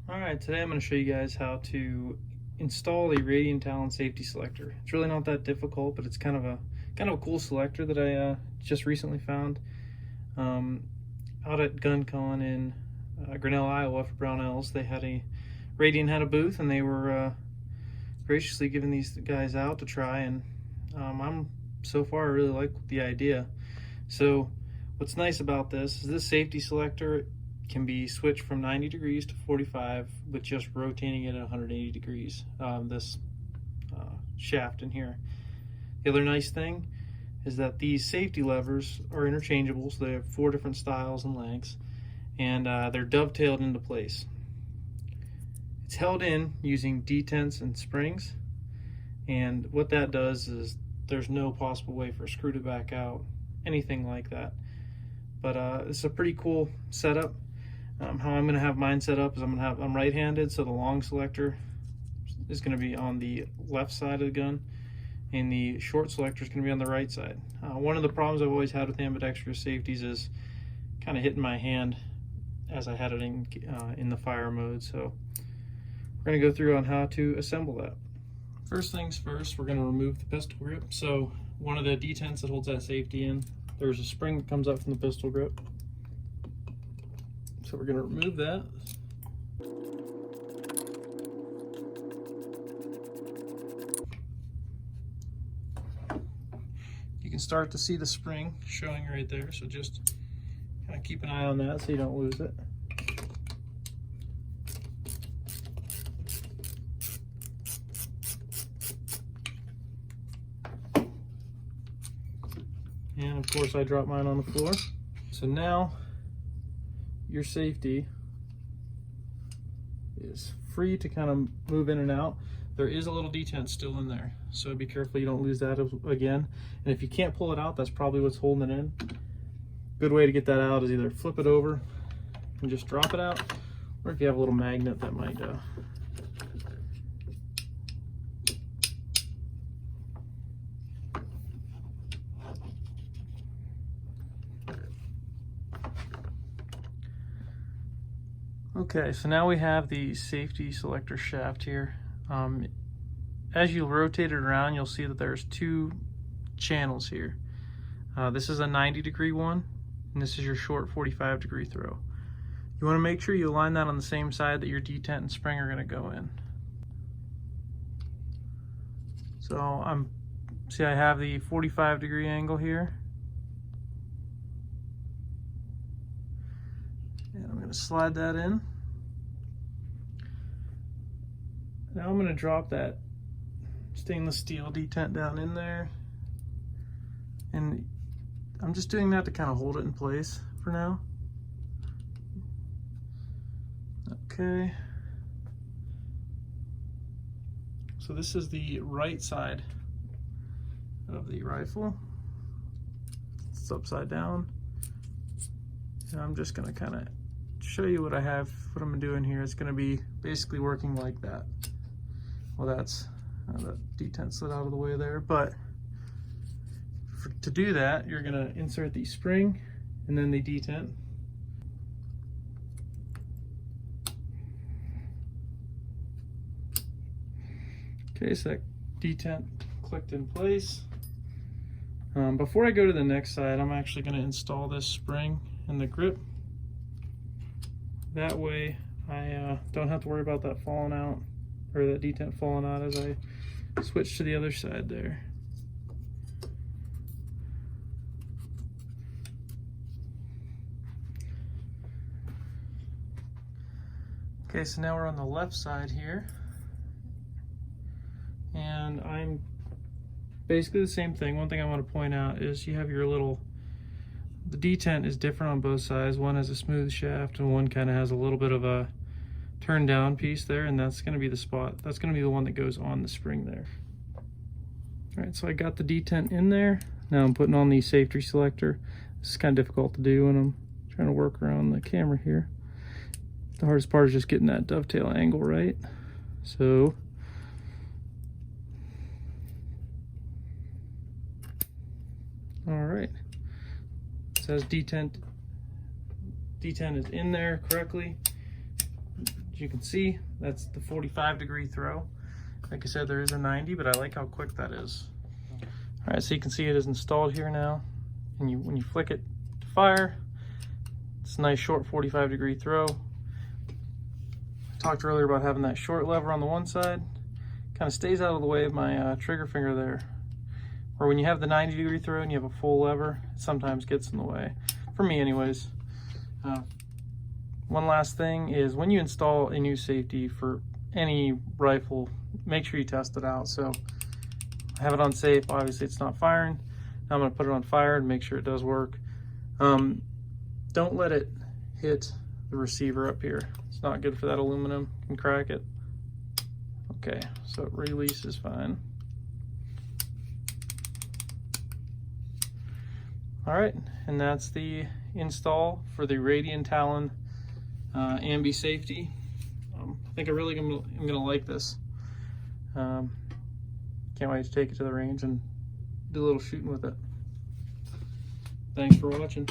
Alright, today I'm going to show you guys how to install the Radian Talon safety selector. It's really not that difficult, but it's kind of a cool selector that I just recently found out at GunCon in Grinnell, Iowa for Brownells. Radian had a booth, and they were graciously giving these guys out to try, and so far I really like the idea. So what's nice about this is this safety selector can be switched from 90 degrees to 45 with just rotating it at 180 degrees, this shaft in here. The other nice thing is that these safety levers are interchangeable, so they have 4 different styles and lengths, and they're dovetailed into place. It's held in using detents and springs, and what that does is there's no possible way for a screw to back out, anything like that. But it's a pretty cool setup. How I'm going to have mine set up is I'm right-handed, so the long selector is going to be on the left side of the gun, and the short selector is going to be on the right side. One of the problems I've always had with ambidextrous safeties is kind of hitting my hand as I had it in the fire mode. So we're going to go through on how to assemble that. First things first, we're going to remove the pistol grip. So one of the detents that holds that safety in, there's a spring that comes up from the pistol grip. So we're going to remove that. You can start to see the spring showing right there, so just kind of keep an eye on that so you don't lose it. And of course I dropped mine on the floor. So now your safety is free to kind of move in and out. There is a little detent still in there, so be careful you don't lose that again. And if you can't pull it out, that's probably what's holding it in. Good way to get that out is either flip it over and just drop it out, or if you have a little magnet that might Okay, so now we have the safety selector shaft here. As you rotate it around, you'll see that there's 2 channels here. This is a 90-degree one, and this is your short 45-degree throw. You want to make sure you align that on the same side that your detent and spring are going to go in. So see, I have the 45-degree angle here, and I'm going to slide that in. Now I'm going to drop that stainless steel detent down in there, and I'm just doing that to kind of hold it in place for now. Okay, so this is the right side of the rifle. It's upside down, and I'm just going to kind of show you what I'm doing here. It's going to be basically working like that. Well, that's that detent slid out of the way there, but to do that, you're going to insert the spring and then the detent. Okay, so that detent clicked in place. Before I go to the next side, I'm actually going to install this spring and the grip. That way I don't have to worry about that falling out, or that detent falling out as I switch to the other side there. Okay, so now we're on the left side here, and I'm basically the same thing. One thing I want to point out is you have the detent is different on both sides. One has a smooth shaft and one kind of has a little bit of a turn down piece there, and that's going to be the spot. That's going to be the one that goes on the spring there. All right, so I got the detent in there. Now I'm putting on the safety selector. This is kind of difficult to do when I'm trying to work around the camera here. The hardest part is just getting that dovetail angle right. So all right, it says detent is in there correctly. As you can see, that's the 45-degree throw. Like I said, there is a 90, but I like how quick that is. All right, so you can see it is installed here now. And when you flick it to fire, it's a nice short 45-degree throw. I talked earlier about having that short lever on the one side. Kind of stays out of the way of my trigger finger there. Or when you have the 90-degree throw and you have a full lever, it sometimes gets in the way. For me anyways. One last thing is when you install a new safety for any rifle, make sure you test it out. So I have it on safe, obviously it's not firing. Now I'm gonna put it on fire and make sure it does work. Don't let it hit the receiver up here. It's not good for that aluminum, you can crack it. Okay, so it releases fine. All right, and that's the install for the Radian Talon Ambi safety. I think I really am gonna like this. Can't wait to take it to the range and do a little shooting with it. Thanks for watching.